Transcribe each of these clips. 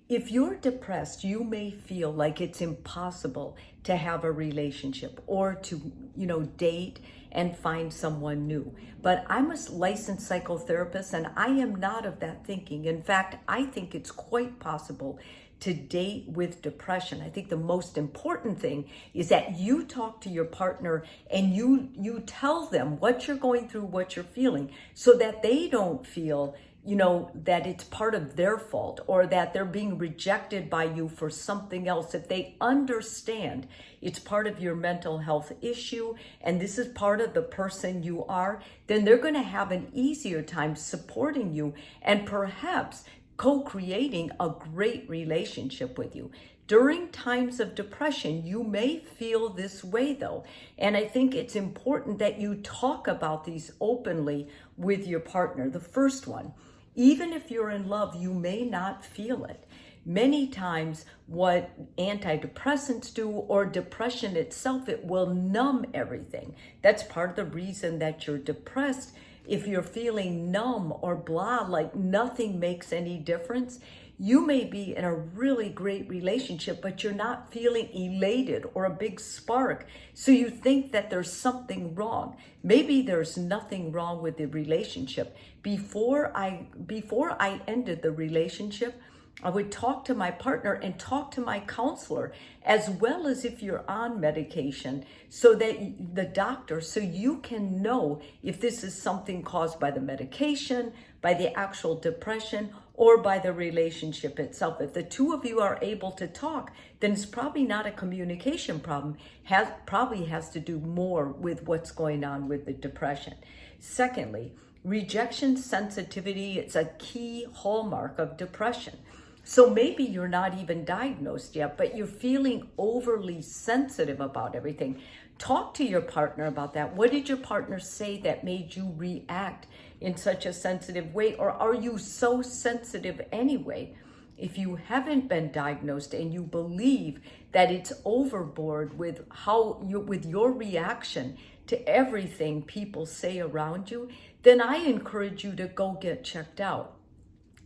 If you're depressed, you may feel like it's impossible to have a relationship or to, date and find someone new. But I'm a licensed psychotherapist and I am not of that thinking. In fact, I think it's quite possible to date with depression. I think the most important thing is that you talk to your partner and you tell them what you're going through, what you're feeling, so that they don't feel that it's part of their fault or that they're being rejected by you for something else. If they understand it's part of your mental health issue and this is part of the person you are, then they're going to have an easier time supporting you and perhaps co-creating a great relationship with you. During times of depression, you may feel this way though. And I think it's important that you talk about these openly with your partner. The first one, even if you're in love, you may not feel it. Many times what antidepressants do or depression itself, it will numb everything. That's part of the reason that you're depressed. If you're feeling numb or blah, like nothing makes any difference, you may be in a really great relationship, but you're not feeling elated or a big spark. So you think that there's something wrong. Maybe there's nothing wrong with the relationship. Before I ended the relationship, I would talk to my partner and talk to my counselor, as well as if you're on medication, so that the doctor, so you can know if this is something caused by the medication, by the actual depression, or by the relationship itself. If the two of you are able to talk, then it's probably not a communication problem. Probably has to do more with what's going on with the depression. Secondly, rejection sensitivity is a key hallmark of depression. So maybe you're not even diagnosed yet, but you're feeling overly sensitive about everything. Talk to your partner about that. What did your partner say that made you react in such a sensitive way? Or are you so sensitive anyway? If you haven't been diagnosed and you believe that it's overboard with with your reaction to everything people say around you, then I encourage you to go get checked out.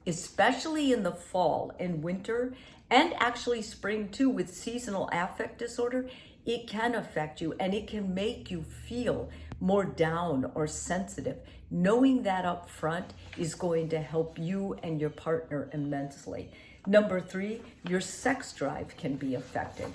Especially in the fall and winter, and actually spring too, with seasonal affect disorder, it can affect you and it can make you feel more down or sensitive. Knowing that up front is going to help you and your partner immensely. Number 3, your sex drive can be affected.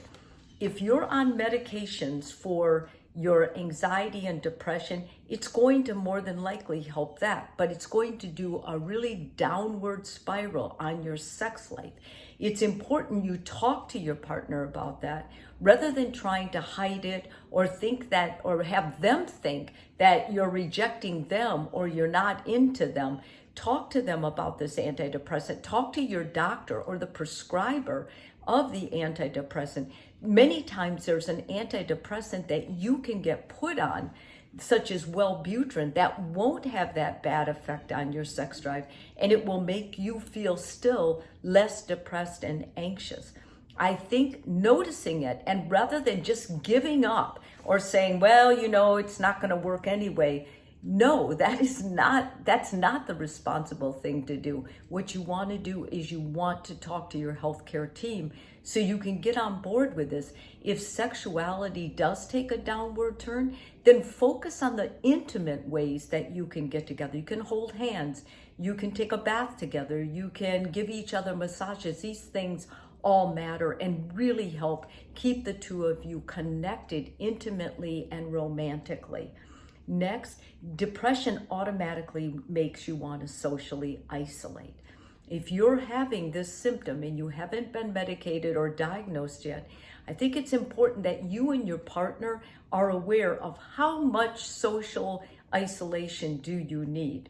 If you're on medications for your anxiety and depression, it's going to more than likely help that, but it's going to do a really downward spiral on your sex life. It's important you talk to your partner about that rather than trying to hide it or think that, or have them think that you're rejecting them or you're not into them. Talk to them about this antidepressant. Talk to your doctor or the prescriber of the antidepressant. Many times there's an antidepressant that you can get put on, such as Wellbutrin, that won't have that bad effect on your sex drive, and it will make you feel still less depressed and anxious. I think noticing it, and rather than just giving up or saying, well, it's not going to work anyway, no, that's not the responsible thing to do. What you want to do is you want to talk to your healthcare team so you can get on board with this. If sexuality does take a downward turn, then focus on the intimate ways that you can get together. You can hold hands, you can take a bath together, you can give each other massages. These things all matter and really help keep the two of you connected intimately and romantically. Next, depression automatically makes you want to socially isolate. If you're having this symptom and you haven't been medicated or diagnosed yet, I think it's important that you and your partner are aware of how much social isolation do you need.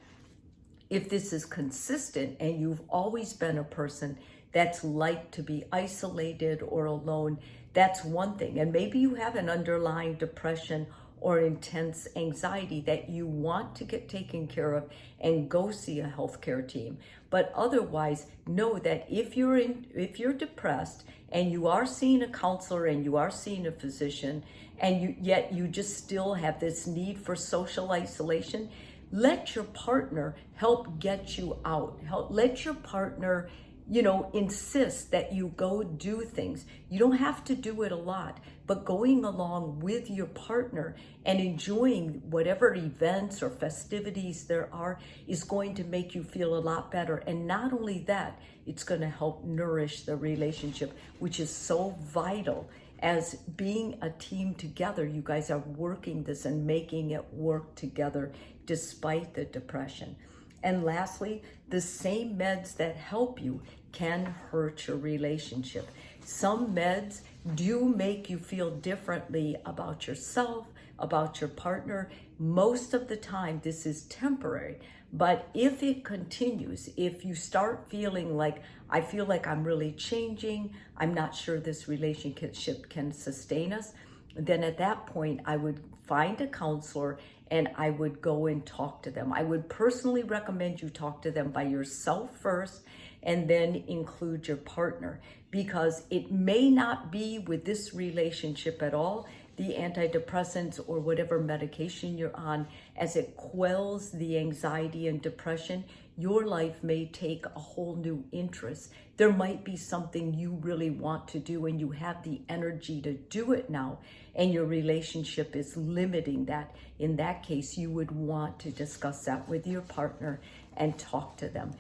If this is consistent and you've always been a person that's like to be isolated or alone, that's one thing. And maybe you have an underlying depression or intense anxiety that you want to get taken care of and go see a healthcare team. But otherwise, know that if you're depressed and you are seeing a counselor and you are seeing a physician, and yet you just still have this need for social isolation, let your partner help get you out. Let your partner insist that you go do things. You don't have to do it a lot, but going along with your partner and enjoying whatever events or festivities there are is going to make you feel a lot better. And not only that, it's going to help nourish the relationship, which is so vital. As being a team together, you guys are working this and making it work together despite the depression. And lastly, the same meds that help you can hurt your relationship. Some meds do make you feel differently about yourself, about your partner. Most of the time, this is temporary. But if it continues, if you start feeling like, I feel like I'm really changing, I'm not sure this relationship can sustain us, then at that point, I would find a counselor and I would go and talk to them. I would personally recommend you talk to them by yourself first and then include your partner, because it may not be with this relationship at all, the antidepressants or whatever medication you're on, as it quells the anxiety and depression, your life may take a whole new interest. There might be something you really want to do and you have the energy to do it now, and your relationship is limiting that. In that case, you would want to discuss that with your partner and talk to them.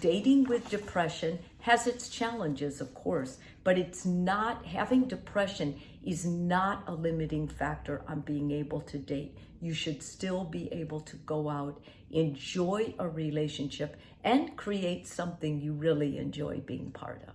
Dating with depression has its challenges, of course, but it's not, having depression is not a limiting factor on being able to date. You should still be able to go out, enjoy a relationship, and create something you really enjoy being part of.